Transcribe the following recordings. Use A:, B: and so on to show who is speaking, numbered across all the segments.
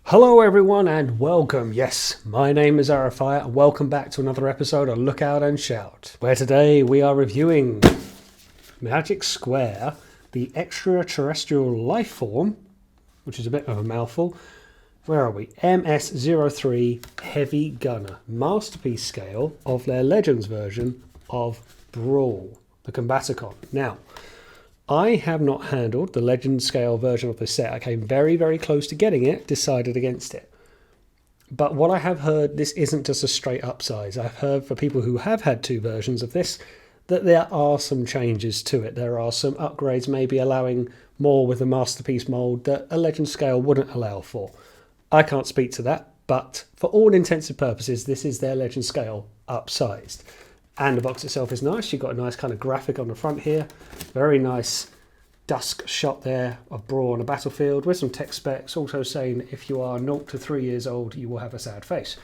A: Hello everyone and welcome. Yes, my name is Arafai and welcome back to another episode of Look Out and Shout, where today we are reviewing Magic Square, the extraterrestrial life form, which is a bit of a mouthful. Where are we? MS-03 Heavy Gunner, masterpiece scale of their Legends version of Brawl, the Combaticon. Now, I have not handled the Legend scale version of this set. I came very, very close to getting it, decided against it. But what I have heard, this isn't just a straight up size. I've heard for people who have had two versions of this, that there are some changes to it. There are some upgrades, maybe allowing more with the masterpiece mold that a Legend scale wouldn't allow for. I can't speak to that, but for all intents and purposes, this is their Legend scale upsized. And the box itself is nice. You've got a nice kind of graphic on the front here. Very nice dusk shot there of Brawl on a battlefield with some text specs also saying if you are 0 to 3 years old, you will have a sad face.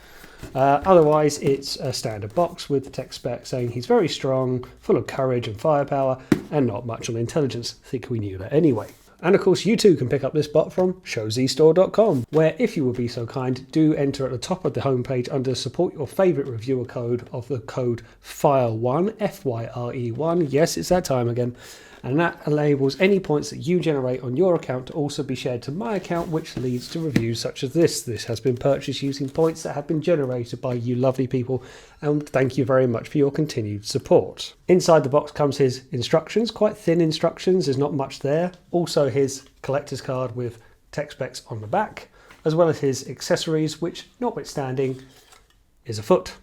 A: Otherwise, it's a standard box with the text spec saying he's very strong, full of courage and firepower, and not much on intelligence. I think we knew that anyway. And of course, you too can pick up this bot from showzstore.com, where if you will be so kind, do enter at the top of the homepage under support your favourite reviewer code of the code FIRE1, FYRE1. Yes, it's that time again. And that enables any points that you generate on your account to also be shared to my account, which leads to reviews such as this. This has been purchased using points that have been generated by you lovely people, and thank you very much for your continued support. Inside the box comes his instructions, quite thin instructions, there's not much there. Also his collector's card with text specs on the back, as well as his accessories, which notwithstanding is a foot.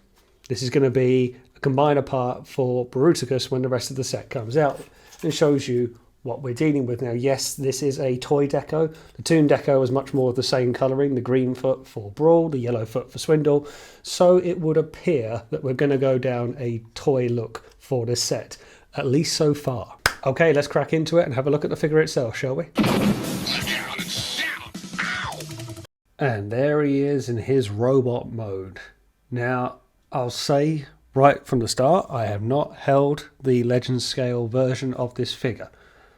A: This is going to be a combiner part for Bruticus when the rest of the set comes out. And shows you what we're dealing with now. Yes, this is a toy deco. The Toon deco is much more of the same colouring, the green foot for Brawl, the yellow foot for Swindle. So it would appear that we're going to go down a toy look for this set, at least so far. Okay, let's crack into it and have a look at the figure itself, shall we? And there he is in his robot mode. Now, I'll say right from the start, I have not held the Legend scale version of this figure.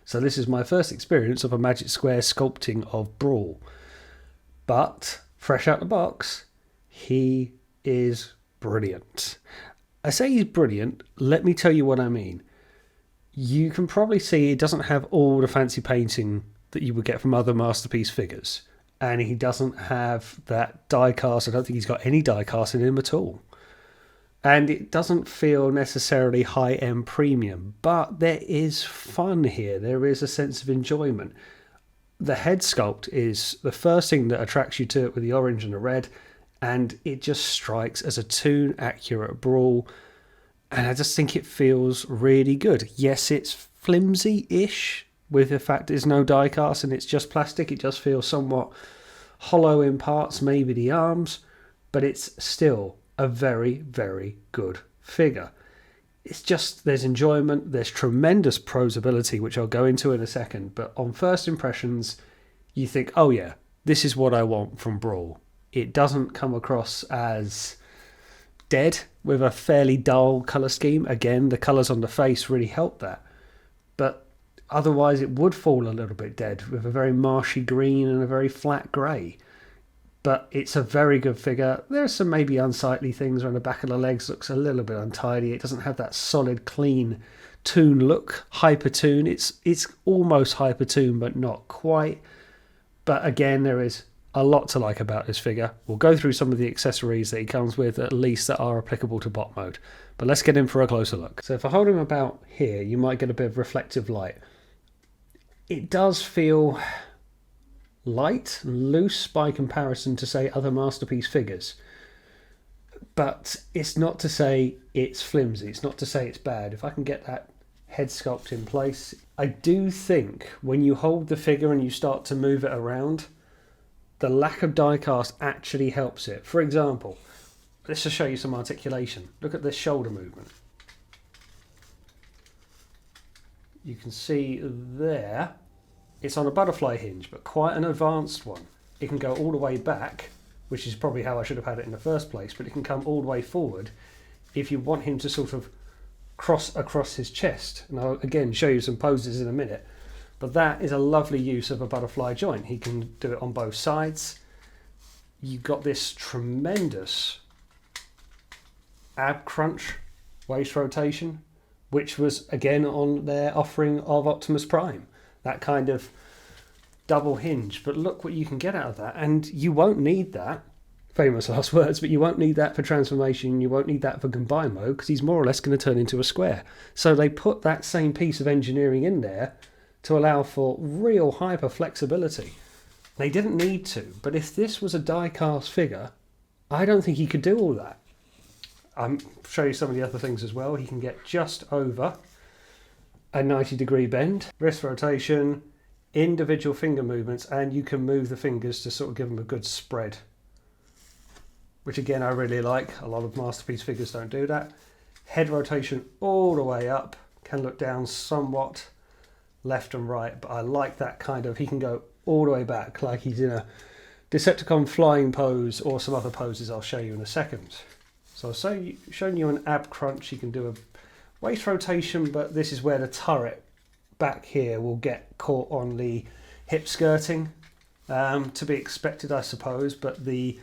A: So this is my first experience of a Magic Square sculpting of Brawl. But, fresh out the box, he is brilliant. I say he's brilliant, let me tell you what I mean. You can probably see he doesn't have all the fancy painting that you would get from other Masterpiece figures. And he doesn't have that die cast. I don't think he's got any die cast in him at all. And it doesn't feel necessarily high-end premium, but there is fun here. There is a sense of enjoyment. The head sculpt is the first thing that attracts you to it with the orange and the red, and it just strikes as a Toon-accurate Brawl, and I just think it feels really good. Yes, it's flimsy-ish with the fact there's no die cast and it's just plastic. It just feels somewhat hollow in parts, maybe the arms, but it's still a very, very good figure. It's just, there's enjoyment, there's tremendous prosability, which I'll go into in a second, but on first impressions, you think, oh yeah, this is what I want from Brawl. It doesn't come across as dead with a fairly dull colour scheme. Again, the colours on the face really help that, but otherwise it would fall a little bit dead with a very marshy green and a very flat grey. But it's a very good figure. There are some maybe unsightly things around the back of the legs. Looks a little bit untidy. It doesn't have that solid, clean Toon look. Hyper Toon. It's almost Hyper Toon, but not quite. But again, there is a lot to like about this figure. We'll go through some of the accessories that he comes with, at least that are applicable to bot mode. But let's get in for a closer look. So if I hold him about here, you might get a bit of reflective light. It does feel light, loose by comparison to, say, other Masterpiece figures. But it's not to say it's flimsy. It's not to say it's bad. If I can get that head sculpt in place, I do think when you hold the figure and you start to move it around, the lack of die cast actually helps it. For example, let's just show you some articulation. Look at this shoulder movement. You can see there, it's on a butterfly hinge, but quite an advanced one. It can go all the way back, which is probably how I should have had it in the first place, but it can come all the way forward if you want him to sort of cross across his chest. And I'll again show you some poses in a minute. But that is a lovely use of a butterfly joint. He can do it on both sides. you got this tremendous ab crunch waist rotation, which was again on their offering of Optimus Prime. That kind of double hinge. But look what you can get out of that. And you won't need that, famous last words, but you won't need that for transformation. You won't need that for combine mode, because he's more or less going to turn into a square. So they put that same piece of engineering in there to allow for real hyper flexibility. They didn't need to, but if this was a die-cast figure, I don't think he could do all that. I'll show you some of the other things as well. He can get just over a 90-degree bend, wrist rotation, individual finger movements, and you can move the fingers to sort of give them a good spread, which again I really like. A lot of Masterpiece figures don't do that. Head rotation all the way up, can look down somewhat left and right, but I like that kind of, he can go all the way back like he's in a Decepticon flying pose or some other poses I'll show you in a second. So I've shown you an ab crunch. You can do a waist rotation, but this is where the turret back here will get caught on the hip skirting. To be expected, I suppose, but the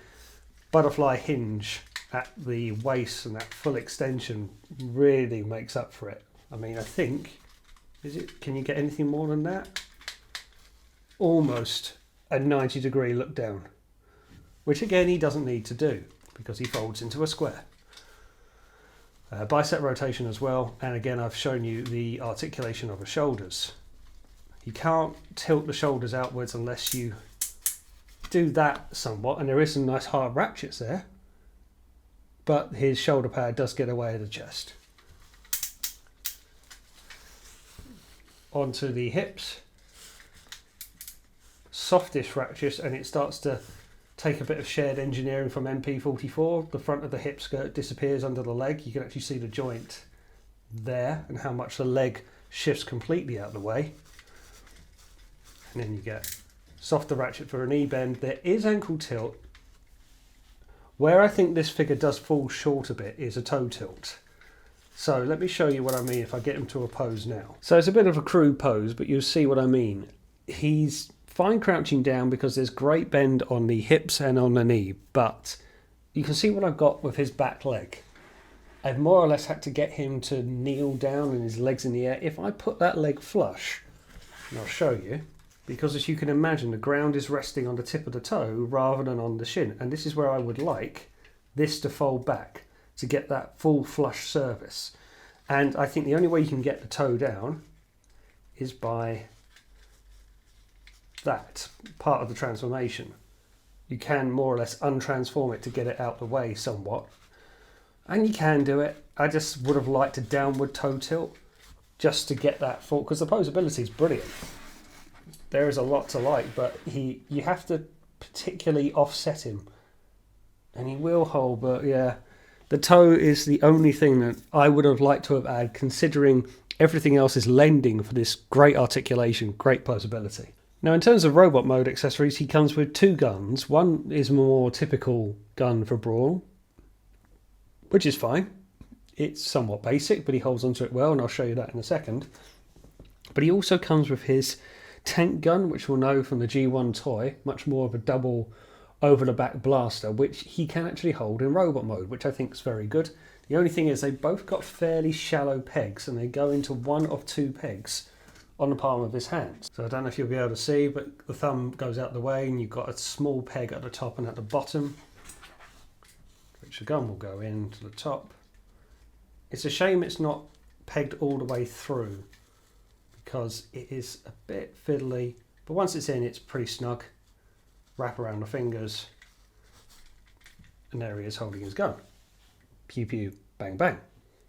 A: butterfly hinge at the waist and that full extension really makes up for it. I mean, I think, can you get anything more than that? Almost a 90-degree look down, which again he doesn't need to do because he folds into a square. Bicep rotation as well, and again I've shown you the articulation of the shoulders. You can't tilt the shoulders outwards unless you do that somewhat, and there is some nice hard ratchets there, but his shoulder pad does get away at the chest. Onto the hips, softish ratchets, and it starts to take a bit of shared engineering from MP44. The front of the hip skirt disappears under the leg. You can actually see the joint there and how much the leg shifts completely out of the way. And then you get softer ratchet for a knee bend. There is ankle tilt. Where I think this figure does fall short a bit is a toe tilt. So let me show you what I mean if I get him to a pose now. So it's a bit of a crude pose, but you'll see what I mean. He's fine crouching down because there's great bend on the hips and on the knee, but you can see what I've got with his back leg. I've more or less had to get him to kneel down and his legs in the air. If I put that leg flush, and I'll show you, because as you can imagine, the ground is resting on the tip of the toe rather than on the shin, and this is where I would like this to fold back to get that full flush surface. And I think the only way you can get the toe down is by that part of the transformation. You can more or less untransform it to get it out the way somewhat, and you can do it. I just would have liked a downward toe tilt just to get that full, because the posability is brilliant. There is a lot to like, but you have to particularly offset him, and he will hold. But yeah, the toe is the only thing that I would have liked to have added, considering everything else is lending for this great articulation, great posability. Now, in terms of robot mode accessories, he comes with two guns. One is a more typical gun for Brawl, which is fine. It's somewhat basic, but he holds onto it well, and I'll show you that in a second. But he also comes with his tank gun, which we'll know from the G1 toy, much more of a double over-the-back blaster, which he can actually hold in robot mode, which I think is very good. The only thing is they both got fairly shallow pegs, and they go into one of two pegs on the palm of his hand. So I don't know if you'll be able to see, but the thumb goes out the way and you've got a small peg at the top and at the bottom, which the gun will go into the top. It's a shame it's not pegged all the way through because it is a bit fiddly, but once it's in, it's pretty snug. Wrap around the fingers, and there he is holding his gun. Pew pew, bang bang.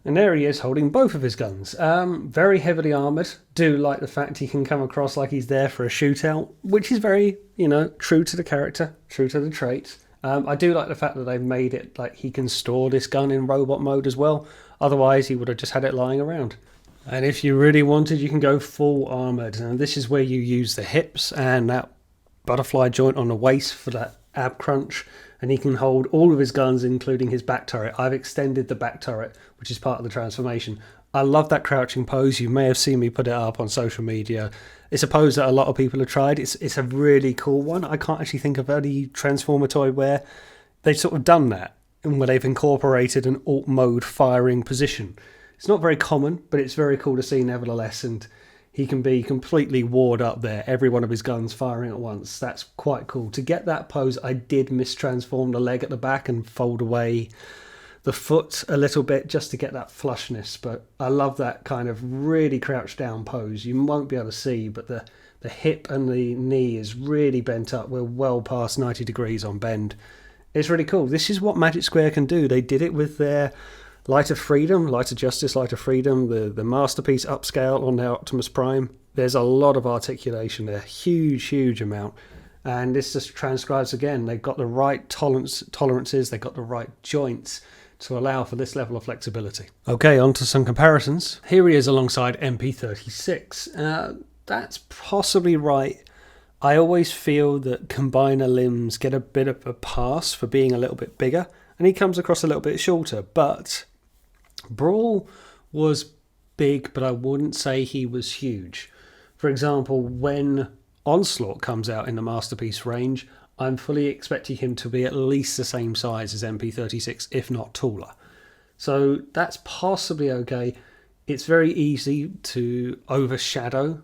A: And there he is holding both of his guns. Very heavily armoured. Do like the fact he can come across like he's there for a shootout, which is very, true to the character, true to the traits. I do like the fact that they've made it like he can store this gun in robot mode as well. Otherwise, he would have just had it lying around. And if you really wanted, you can go full armoured. And this is where you use the hips and that butterfly joint on the waist for that ab crunch. and he can hold all of his guns, including his back turret. I've extended the back turret, which is part of the transformation. I love that crouching pose. You may have seen me put it up on social media. It's a pose that a lot of people have tried. It's a really cool one. I can't actually think of any Transformer toy where they've sort of done that, and where they've incorporated an alt mode firing position. It's not very common, but it's very cool to see nevertheless, and he can be completely ward up there, every one of his guns firing at once. That's quite cool. To get that pose, I did mistransform the leg at the back and fold away the foot a little bit just to get that flushness, but I love that kind of really crouched down pose. You won't be able to see, but the hip and the knee is really bent up. We're well past 90 degrees on bend. It's really cool. This is what Magic Square can do. They did it with their Light of Freedom, Light of Justice, Light of Freedom, the Masterpiece upscale on their Optimus Prime. There's a lot of articulation there, huge amount. And this just transcribes again. They've got the right tolerances, they've got the right joints to allow for this level of flexibility. Okay, on to some comparisons. Here he is alongside MP36. That's possibly right. I always feel that combiner limbs get a bit of a pass for being a little bit bigger, and he comes across a little bit shorter, but Brawl was big, but I wouldn't say he was huge. For example, when Onslaught comes out in the Masterpiece range, I'm fully expecting him to be at least the same size as MP36, if not taller. So that's possibly okay. It's very easy to overshadow.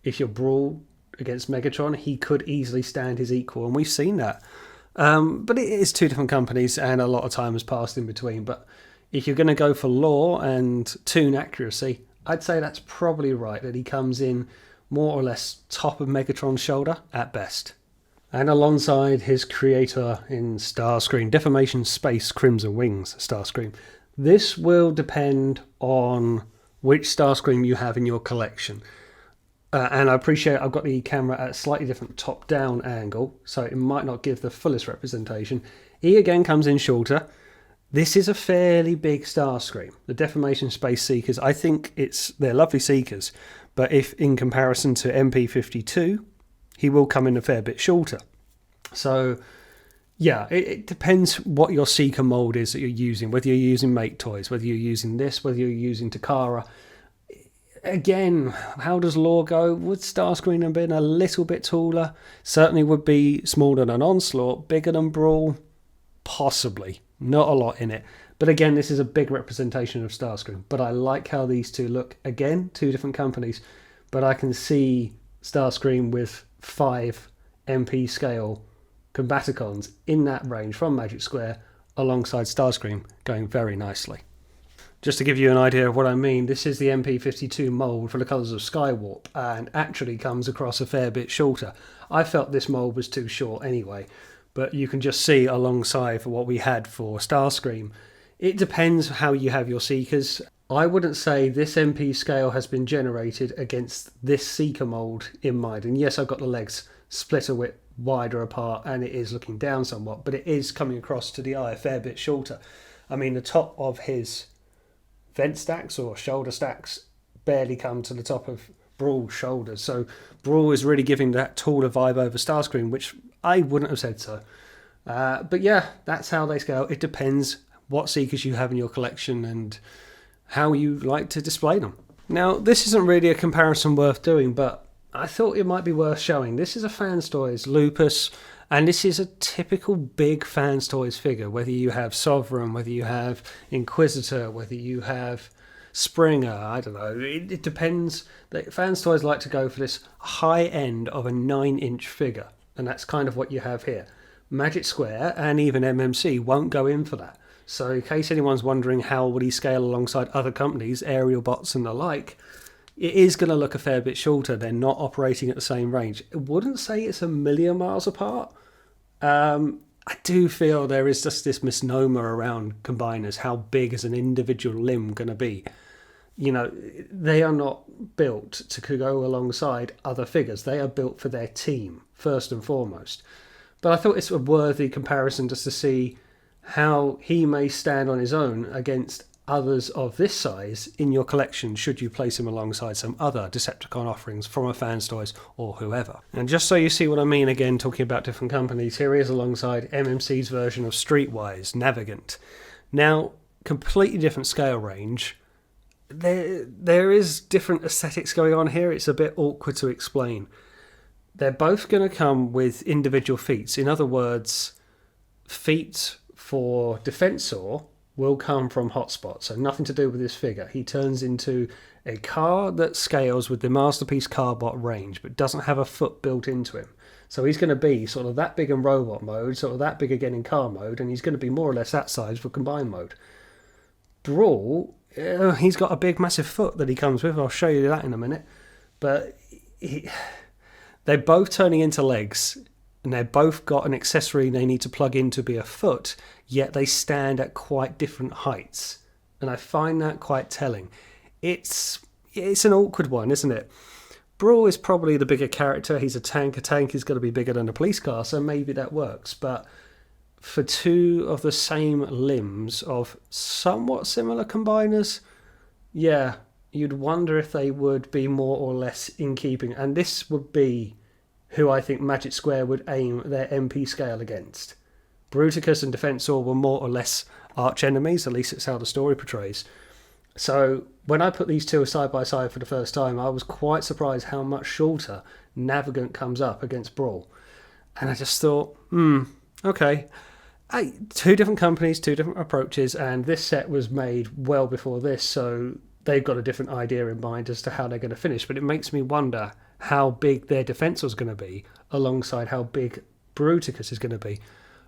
A: If you're Brawl against Megatron, he could easily stand his equal, and we've seen that. But it is two different companies, and a lot of time has passed in between. But if you're going to go for lore and toon accuracy, I'd say that's probably right, that he comes in more or less top of Megatron's shoulder at best. And alongside his creator in Starscream, Deformation Space Crimson Wings Starscream. This will depend on which Starscream you have in your collection. And I appreciate I've got the camera at a slightly different top-down angle, so it might not give the fullest representation. He again comes in shorter. This is a fairly big Starscream. The Deformation Space Seekers, I think they're lovely Seekers, but if in comparison to MP52, he will come in a fair bit shorter. So, yeah, it depends what your Seeker mold is that you're using, whether you're using Make Toys, whether you're using this, whether you're using Takara. Again, how does lore go? Would Starscream have been a little bit taller? Certainly would be smaller than Onslaught. Bigger than Brawl? Possibly. Not a lot in it. But again, this is a big representation of Starscream. But I like how these two look. Again, two different companies. But I can see Starscream with 5 MP scale Combaticons in that range from Magic Square alongside Starscream going very nicely. Just to give you an idea of what I mean, this is the MP52 mould for the colours of Skywarp, and actually comes across a fair bit shorter. I felt this mould was too short anyway, but you can just see alongside for what we had for Starscream. It depends how you have your Seekers. I wouldn't say this MP scale has been generated against this Seeker mould in mind. And yes, I've got the legs split a bit wider apart, and it is looking down somewhat, but it is coming across to the eye a fair bit shorter. I mean, the top of his vent stacks or shoulder stacks barely come to the top of Brawl's shoulders. So Brawl is really giving that taller vibe over Starscream, which I wouldn't have said so. But yeah, that's how they scale. It depends what Seekers you have in your collection and how you like to display them. Now, this isn't really a comparison worth doing, but I thought it might be worth showing. This is a Fans Toys Lupus, and this is a typical big Fans Toys figure, whether you have Sovereign, whether you have Inquisitor, whether you have Springer, I don't know. It depends. Fans Toys like to go for this high end of a 9-inch figure, and that's kind of what you have here. Magic Square and even MMC won't go in for that. So in case anyone's wondering how would he scale alongside other companies, Aerial Bots and the like, it is going to look a fair bit shorter. They're not operating at the same range. I wouldn't say it's a million miles apart. I do feel there is just this misnomer around combiners. How big is an individual limb going to be? You know, they are not built to go alongside other figures. They are built for their team, first and foremost. But I thought it's a worthy comparison just to see how he may stand on his own against others of this size in your collection should you place them alongside some other Decepticon offerings from a Fans Toys or whoever. And just so you see what I mean, again, talking about different companies, here he is alongside MMC's version of Streetwise, Navigant. Now, completely different scale range. There is different aesthetics going on here. It's a bit awkward to explain. They're both going to come with individual feats. In other words, feat for Defensor will come from Hotspot, so nothing to do with this figure. He turns into a car that scales with the Masterpiece Carbot range, but doesn't have a foot built into him. So he's going to be sort of that big in robot mode, sort of that big again in car mode, and he's going to be more or less that size for combined mode. Brawl, he's got a big massive foot that he comes with. I'll show you that in a minute. But they're both turning into legs, and they've both got an accessory they need to plug in to be a foot, yet they stand at quite different heights. And I find that quite telling. It's an awkward one, isn't it? Brawl is probably the bigger character. He's a tank. A tank is going to be bigger than a police car, so maybe that works. But for two of the same limbs of somewhat similar combiners, yeah, you'd wonder if they would be more or less in keeping. And this would be who I think Magic Square would aim their MP scale against. Bruticus and Defensor were more or less arch enemies, at least it's how the story portrays. So when I put these two side by side for the first time, I was quite surprised how much shorter Navigant comes up against Brawl. And I just thought, okay. Two different companies, two different approaches, and this set was made well before this, so they've got a different idea in mind as to how they're going to finish. But it makes me wonder how big their Defensor is going to be alongside how big Bruticus is going to be.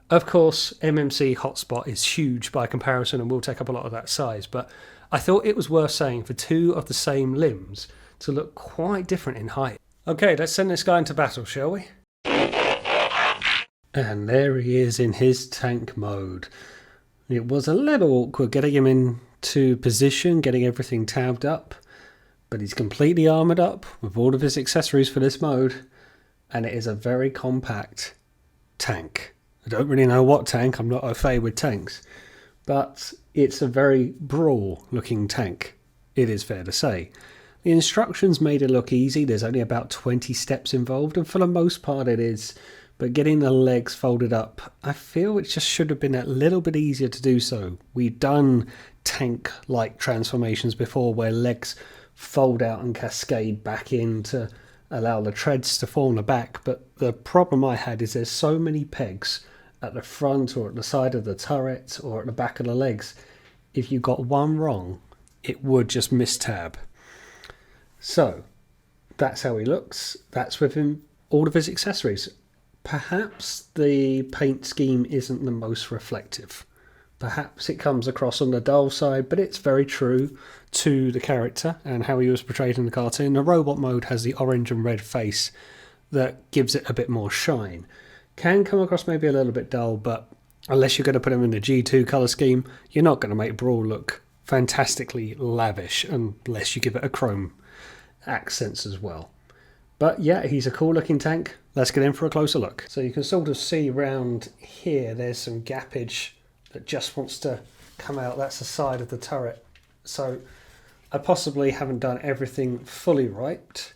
A: Of course, MMC Hotspot is huge by comparison and will take up a lot of that size, but I thought it was worth saying for two of the same limbs to look quite different in height. Okay, let's send this guy into battle, shall we? And there he is in his tank mode. It was a little awkward getting him into position, getting everything tabbed up, but he's completely armoured up with all of his accessories for this mode, and it is a very compact tank. I don't really know what tank, I'm not au fait with tanks, but it's a very Brawl looking tank, it is fair to say. The instructions made it look easy, there's only about 20 steps involved, and for the most part it is, but getting the legs folded up, I feel it just should have been a little bit easier to do so. We've done tank-like transformations before where legs fold out and cascade back in to allow the treads to fall on the back, but the problem I had is there's so many pegs at the front or at the side of the turret or at the back of the legs. If you got one wrong, it would just mistab. So that's how he looks. That's with him, all of his accessories. Perhaps the paint scheme isn't the most reflective. Perhaps it comes across on the dull side, but it's very true to the character and how he was portrayed in the cartoon. The robot mode has the orange and red face that gives it a bit more shine. Can come across maybe a little bit dull, but unless you're going to put him in the G2 colour scheme, you're not going to make Brawl look fantastically lavish unless you give it a chrome accents as well. But yeah, he's a cool looking tank. Let's get in for a closer look. So you can sort of see around here, there's some gappage that just wants to come out. That's the side of the turret. So I possibly haven't done everything fully right.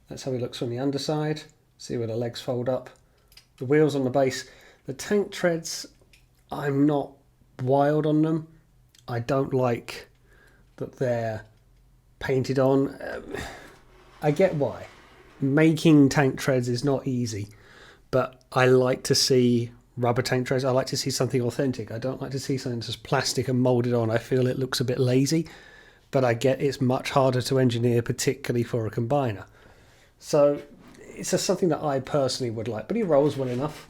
A: That's how he looks from the underside. See where the legs fold up. The wheels on the base. The tank treads, I'm not wild on them. I don't like that they're painted on. I get why. Making tank treads is not easy, but I like to see rubber tank treads. I like to see something authentic. I don't like to see something just plastic and moulded on. I feel it looks a bit lazy, but I get it's much harder to engineer, particularly for a combiner. So it's just something that I personally would like, but he rolls well enough.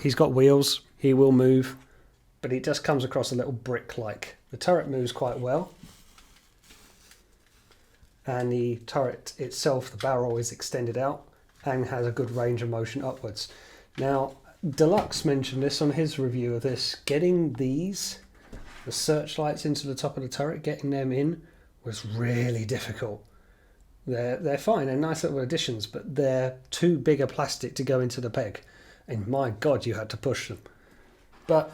A: He's got wheels, he will move, but it just comes across a little brick-like. The turret moves quite well. And the turret itself, the barrel is extended out and has a good range of motion upwards. Now, Deluxe mentioned this on his review of this. Getting these, the searchlights into the top of the turret, getting them in was really difficult. They're fine, they're nice little additions, but they're too big a plastic to go into the peg. And my God, you had to push them. But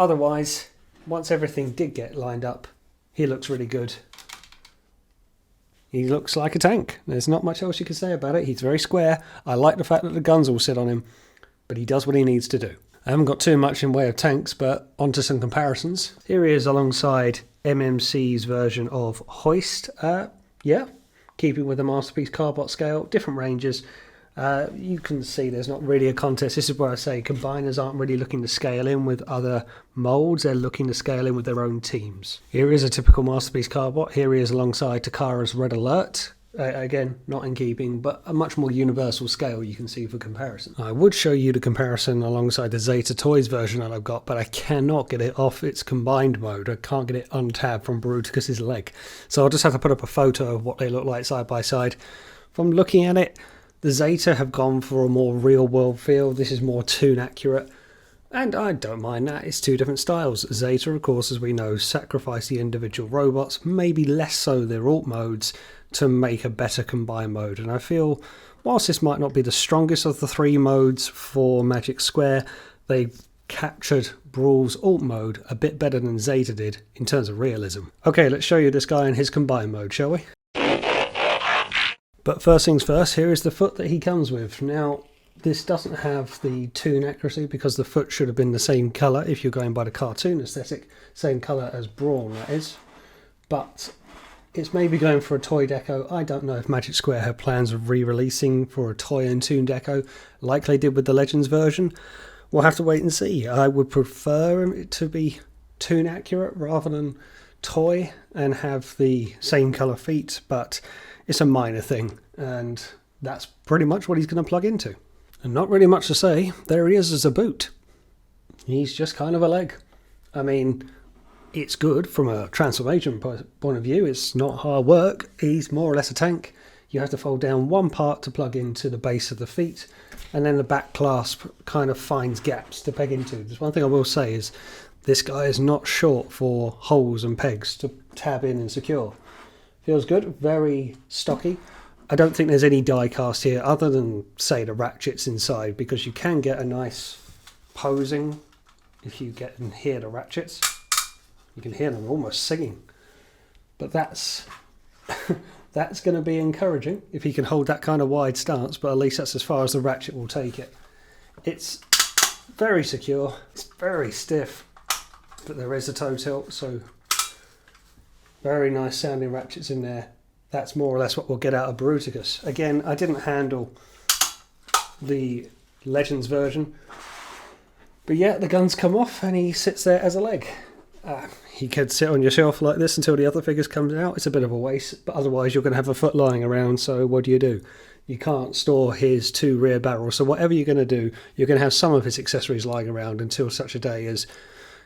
A: otherwise, once everything did get lined up, he looks really good. He looks like a tank. There's not much else you can say about it. He's very square. I like the fact that the guns all sit on him, but he does what he needs to do. I haven't got too much in way of tanks, but onto some comparisons. Here he is alongside MMC's version of Hoist. Yeah, keeping with the Masterpiece Carbot scale, different ranges. You can see there's not really a contest. This is where I say combiners aren't really looking to scale in with other moulds. They're looking to scale in with their own teams. Here is a typical Masterpiece Carbot. Here he is alongside Takara's Red Alert. Again, not in keeping, but a much more universal scale you can see for comparison. I would show you the comparison alongside the Zeta Toys version that I've got, but I cannot get it off its combined mode. I can't get it untabbed from Bruticus's leg. So I'll just have to put up a photo of what they look like side by side. From looking at it, the Zeta have gone for a more real-world feel. This is more toon accurate, and I don't mind that. It's two different styles. Zeta, of course, as we know, sacrifice the individual robots, maybe less so their alt modes, to make a better combined mode. And I feel, whilst this might not be the strongest of the three modes for Magic Square, they captured Brawl's alt mode a bit better than Zeta did in terms of realism. Okay, let's show you this guy in his combined mode, shall we? But first things first, here is the foot that he comes with. Now, this doesn't have the toon accuracy because the foot should have been the same colour if you're going by the cartoon aesthetic, same colour as Brawl, that is. But it's maybe going for a toy deco. I don't know if Magic Square have plans of re-releasing for a toy and toon deco like they did with the Legends version. We'll have to wait and see. I would prefer it to be toon accurate rather than toy and have the same colour feet, but it's a minor thing, and that's pretty much what he's going to plug into. And not really much to say. There he is as a boot. He's just kind of a leg. I mean, it's good from a transformation point of view. It's not hard work. He's more or less a tank. You have to fold down one part to plug into the base of the feet, and then the back clasp kind of finds gaps to peg into. There's one thing I will say is this guy is not short for holes and pegs to tab in and secure. Feels good, very stocky. I don't think there's any die cast here other than, say, the ratchets inside, because you can get a nice posing if you get and hear the ratchets. You can hear them almost singing. But that's that's going to be encouraging if he can hold that kind of wide stance, but at least that's as far as the ratchet will take it. It's very secure, it's very stiff, but there is a toe tilt, so very nice sounding ratchets in there. That's more or less what we'll get out of Bruticus. Again, I didn't handle the Legends version, but yeah, the guns come off and he sits there as a leg. He could sit on your shelf like this until the other figures comes out. It's a bit of a waste, but otherwise you're going to have a foot lying around, so what do? You can't store his two rear barrels, so whatever you're going to do, you're going to have some of his accessories lying around until such a day as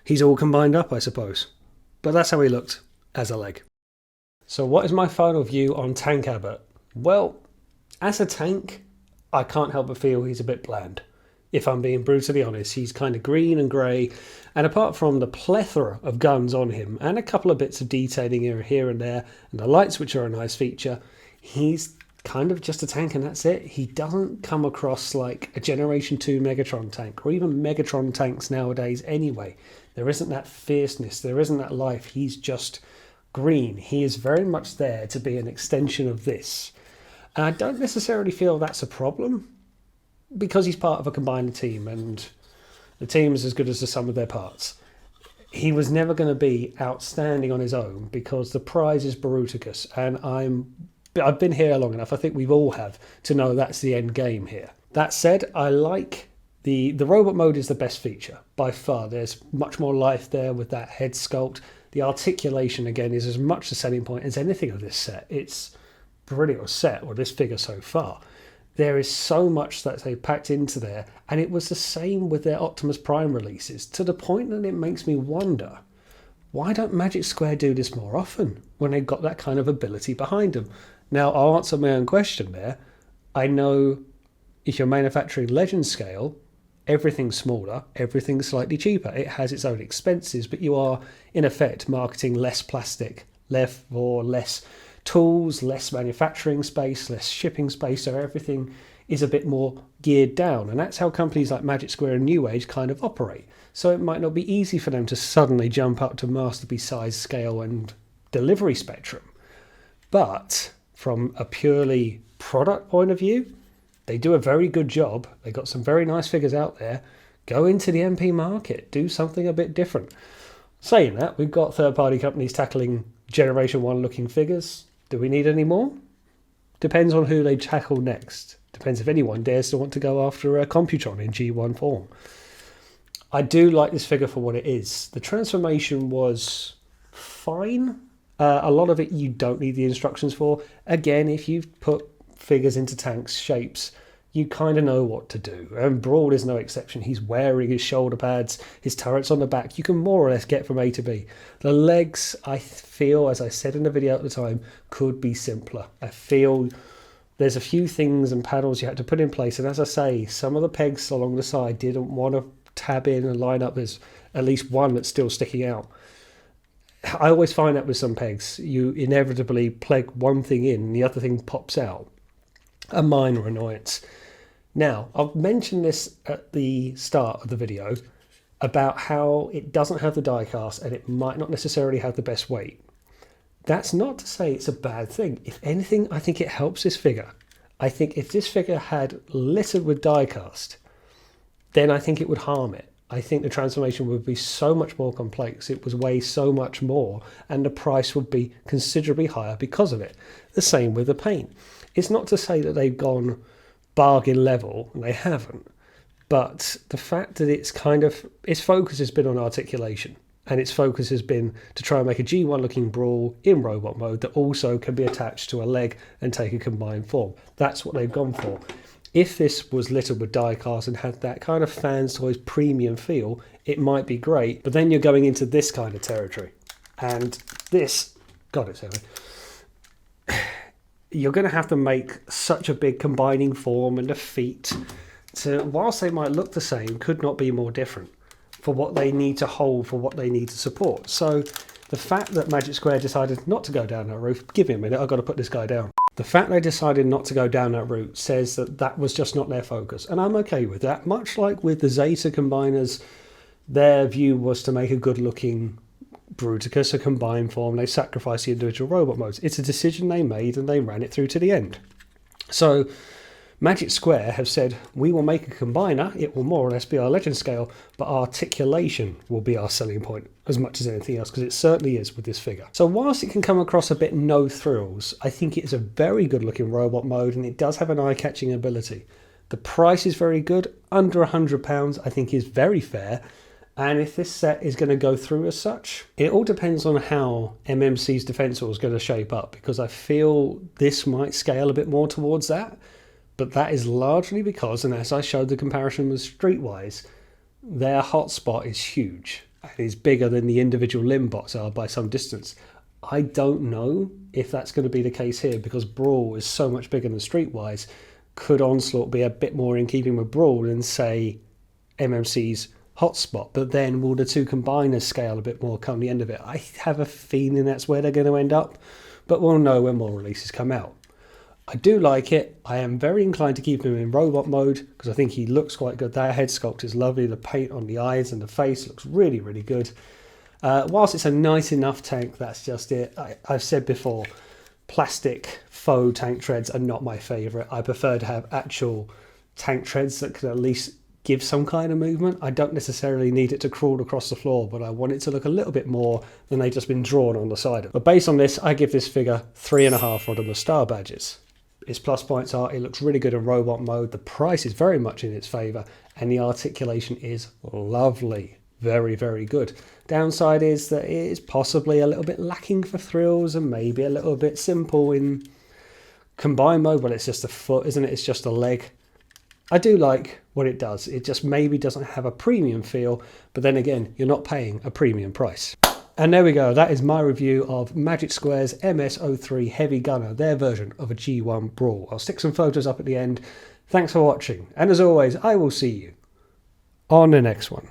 A: he's all combined up, I suppose. But that's how he looked as a leg. So what is my final view on Tank Abbott? Well, as a tank, I can't help but feel he's a bit bland. If I'm being brutally honest, he's kind of green and grey, and apart from the plethora of guns on him and a couple of bits of detailing here and there, and the lights, which are a nice feature, he's kind of just a tank and that's it. He doesn't come across like a Generation 2 Megatron tank, or even Megatron tanks nowadays anyway. There isn't that fierceness, there isn't that life. He's just green. He is very much there to be an extension of this. And I don't necessarily feel that's a problem, because he's part of a combined team and the team is as good as the sum of their parts. He was never going to be outstanding on his own because the prize is Bruticus, and I've been here long enough, I think we've all have, to know that's the end game here. That said, I like the robot mode is the best feature by far. There's much more life there with that head sculpt. The articulation again is as much the selling point as anything of this set. It's brilliant set, or this figure so far. There is so much that they packed into there, and it was the same with their Optimus Prime releases, to the point that it makes me wonder, why don't Magic Square do this more often when they've got that kind of ability behind them? Now, I'll answer my own question there. I know if you're manufacturing Legend scale, everything's smaller, everything's slightly cheaper. It has its own expenses, but you are, in effect, marketing less plastic, less tools, less manufacturing space, less shipping space, so everything is a bit more geared down. And that's how companies like Magic Square and New Age kind of operate. so it might not be easy for them to suddenly jump up to masterpiece size, scale and delivery spectrum. But from a purely product point of view, they do a very good job. They got some very nice figures out there. Go into the MP market, do something a bit different. Saying that, we've got third-party companies tackling Generation 1 looking figures. Do we need any more? Depends on who they tackle next. Depends if anyone dares to want to go after a Computron in G1 form. I do like this figure for what it is. The transformation was fine. A lot of it you don't need the instructions for. Again, if you've put figures into tanks shapes, you kind of know what to do. And Brawl is no exception. He's wearing his shoulder pads, his turret's on the back. You can more or less get from A to B. The legs, I feel, as I said in the video at the time, could be simpler. I feel there's a few things and panels you had to put in place. And as I say, some of the pegs along the side didn't want to tab in and line up. There's at least one that's still sticking out. I always find that with some pegs, you inevitably plug one thing in and the other thing pops out. A minor annoyance. Now, I've mentioned this at the start of the video about how it doesn't have the die cast and it might not necessarily have the best weight. That's not to say it's a bad thing. If anything, I think it helps this figure. I think if this figure had littered with die cast, then I think it would harm it. I think the transformation would be so much more complex, it would weigh so much more, and the price would be considerably higher because of it. The same with the paint. It's not to say that they've gone bargain level, and they haven't, but the fact that its focus has been on articulation, and its focus has been to try and make a G1 looking Brawl in robot mode that also can be attached to a leg and take a combined form. That's what they've gone for. If this was littered with die-cast and had that kind of fans toys premium feel, it might be great, but then you're going into this kind of territory. And this, God, it's heavy. You're going to have to make such a big combining form and a feat to, whilst they might look the same, could not be more different for what they need to hold, for what they need to support. So the fact that Magic Square decided not to go down that route, give me a minute, I've got to put this guy down. The fact they decided not to go down that route says that that was just not their focus. And I'm okay with that. Much like with the Zeta combiners, their view was to make a good looking Bruticus, a combined form. They sacrificed the individual robot modes. It's a decision they made and they ran it through to the end. So Magic Square have said, we will make a combiner, it will more or less be our legend scale, but articulation will be our selling point as much as anything else, because it certainly is with this figure. So whilst it can come across a bit no thrills, I think it is a very good looking robot mode and it does have an eye-catching ability. The price is very good, under £100 I think is very fair, and if this set is going to go through as such, it all depends on how MMC's Defensor is going to shape up, because I feel this might scale a bit more towards that. But that is largely because, and as I showed the comparison with Streetwise, their hotspot is huge and is bigger than the individual limb bots are by some distance. I don't know if that's going to be the case here, because Brawl is so much bigger than Streetwise. Could Onslaught be a bit more in keeping with Brawl than, say, MMC's hotspot? But then will the two combiners scale a bit more come the end of it? I have a feeling that's where they're going to end up, but we'll know when more releases come out. I do like it. I am very inclined to keep him in robot mode because I think he looks quite good. That head sculpt is lovely. The paint on the eyes and the face looks really, really good. Whilst it's a nice enough tank, that's just it. I've said before, plastic faux tank treads are not my favourite. I prefer to have actual tank treads that can at least give some kind of movement. I don't necessarily need it to crawl across the floor, but I want it to look a little bit more than they've just been drawn on the side of it. But based on this, I give this figure 3.5 on the star badges. Its plus points are it looks really good in robot mode, the price is very much in its favour, and the articulation is lovely. Very, very good. Downside is that it is possibly a little bit lacking for thrills and maybe a little bit simple in combined mode. Well, it's just a foot, isn't it? It's just a leg. I do like what it does. It just maybe doesn't have a premium feel, but then again, you're not paying a premium price. And there we go, that is my review of Magic Square's MS-03 Heavy Gunner, their version of a G1 Brawl. I'll stick some photos up at the end. Thanks for watching, and as always, I will see you on the next one.